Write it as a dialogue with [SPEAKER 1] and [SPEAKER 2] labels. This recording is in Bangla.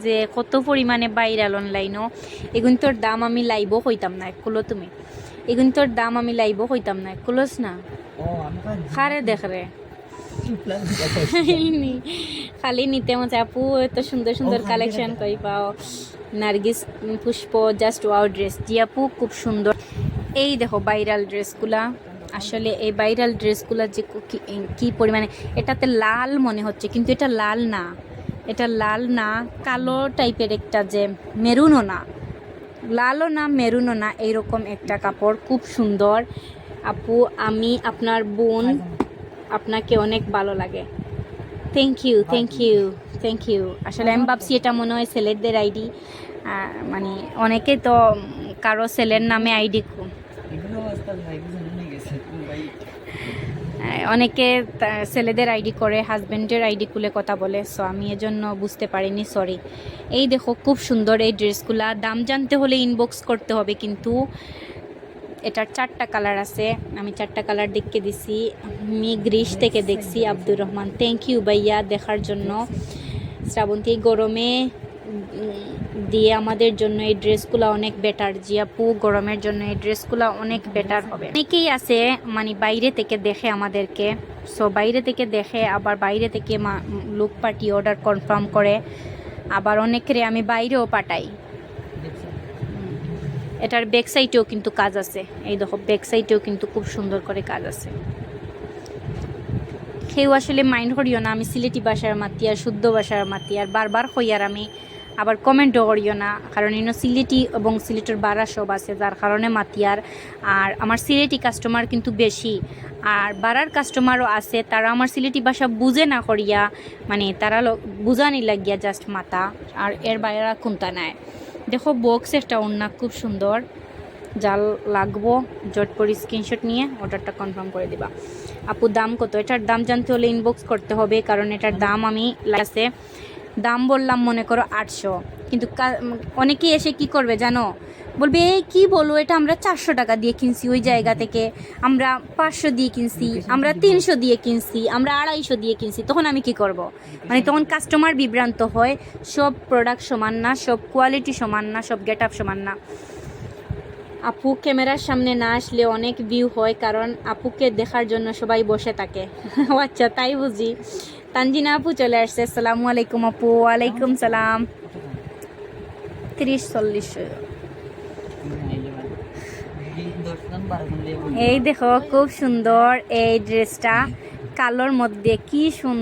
[SPEAKER 1] যে কত পরিমাণে ভাইরাল অনলাইনও। এগুন তোর দাম আমি লাইবও কইতাম না, কুলো তুমি এগুন তোর দাম আমি লাইবও কইতাম না, কুলোস না খারে দেখ রে। খালি নিতে মজা। আপু এত সুন্দর সুন্দর কালেকশন কই পাও। নার্গিস পুষ্প জাস্ট ওয়াও ড্রেস। জি আপু খুব সুন্দর। এই দেখো ভাইরাল ড্রেসগুলা, আসলে এই ভাইরাল ড্রেসগুলা যে কি পরিমাণে, এটাতে লাল মনে হচ্ছে কিন্তু এটা লাল না, এটা লাল না, কালো টাইপের একটা, যে মেরুনও না, লালও না মেরুনও না, এইরকম একটা কাপড় খুব সুন্দর। আপু আমি আপনার বোন, আপনাকে অনেক ভালো লাগে। Thank you thank you thank you. আসলে আমি ভাবছি এটা মনে হয় ছেলেদের আইডি, মানে অনেকে তো কারো ছেলের নামে আইডি, অনেকে ছেলেদের আইডি করে, হাজব্যান্ডের আইডি খুলে কথা বলে, সো আমি এজন্য বুঝতে পারিনি, সরি। এই দেখো খুব সুন্দর এই ড্রেসগুলা। দাম জানতে হলে ইনবক্স করতে হবে, কিন্তু এটার 4টা কালার আছে, আমি 4টা কালার দেখে দিছি। আমি গ্রিস থেকে দেখছি। আব্দুর রহমান থ্যাংক ইউ ভাইয়া দেখার জন্য। শ্রাবন্তী গরমে দিয়ে আমাদের জন্য এই ড্রেসগুলো অনেক বেটার। জি আপু গরমের জন্য এই ড্রেসগুলো অনেক বেটার হবে। অনেকেই আছে মানে বাইরে থেকে দেখে আমাদেরকে, সো বাইরে থেকে দেখে আবার বাইরে থেকে লুক পাঠিয়ে অর্ডার কনফার্ম করে, আবার অনেকেরে আমি বাইরেও পাঠাই। এটার ব্যাক সাইডেও কিন্তু কাজ আছে, এই দেখো ব্যাক সাইডেও কিন্তু খুব সুন্দর করে কাজ আছে। কেউ আসলে মাইন্ড করিও না, আমি সিলেটি ভাষার মাতি আর শুদ্ধ ভাষার মাতি, আর বারবার কই আর আমি, আবার কমেন্টও করিও না, কারণ ইনো সিলেটি এবং সিলেটের বাড়া সব আছে, যার কারণে মাতি। আর আমার সিলেটি কাস্টমার কিন্তু বেশি, আর বাড়ার কাস্টমারও আছে, তারা আমার সিলেটি ভাষা বুঝে না করিয়া, মানে তারা বুঝানি লাগিয়া জাস্ট মাতা, আর এর বাইরা কোনটা নেয়। দেখো বক্স একটা ওড়না খুব সুন্দর, জাল লাগবো জট করে স্ক্রিনশট নিয়ে অর্ডারটা কনফার্ম করে দিবা। আপু দাম কত? এটার দাম জানতে হলে ইনবক্স করতে হবে, কারণ এটার দাম আমি লাস্টে দাম বললাম মনে করো 800, কিন্তু অনেকেই এসে কি করবে জানো, বলবে এই কী বলো, এটা আমরা 400 টাকা দিয়ে কিনছি, ওই জায়গা থেকে আমরা 500 দিয়ে কিনছি, আমরা 300 দিয়ে কিনছি, আমরা 250 দিয়ে কিনছি। তখন আমি কি করব? মানে তখন কাস্টমার বিভ্রান্ত হয়। সব প্রোডাক্ট সমান না, সব কোয়ালিটি সমান না, সব গেট আপ সমান না। আপু ক্যামেরার সামনে না আসলে অনেক ভিউ হয়, কারণ আপুকে দেখার জন্য সবাই বসে থাকে। ও আচ্ছা তাই বুঝি। তানজিনা আপু চলে আসছে। আসসালামু আলাইকুম আপু। ওয়ালাইকুম সালাম। 30-40। এই দেখো খুব সুন্দর এই ড্রেসটা, কালোর মধ্যে কি সুন্দর।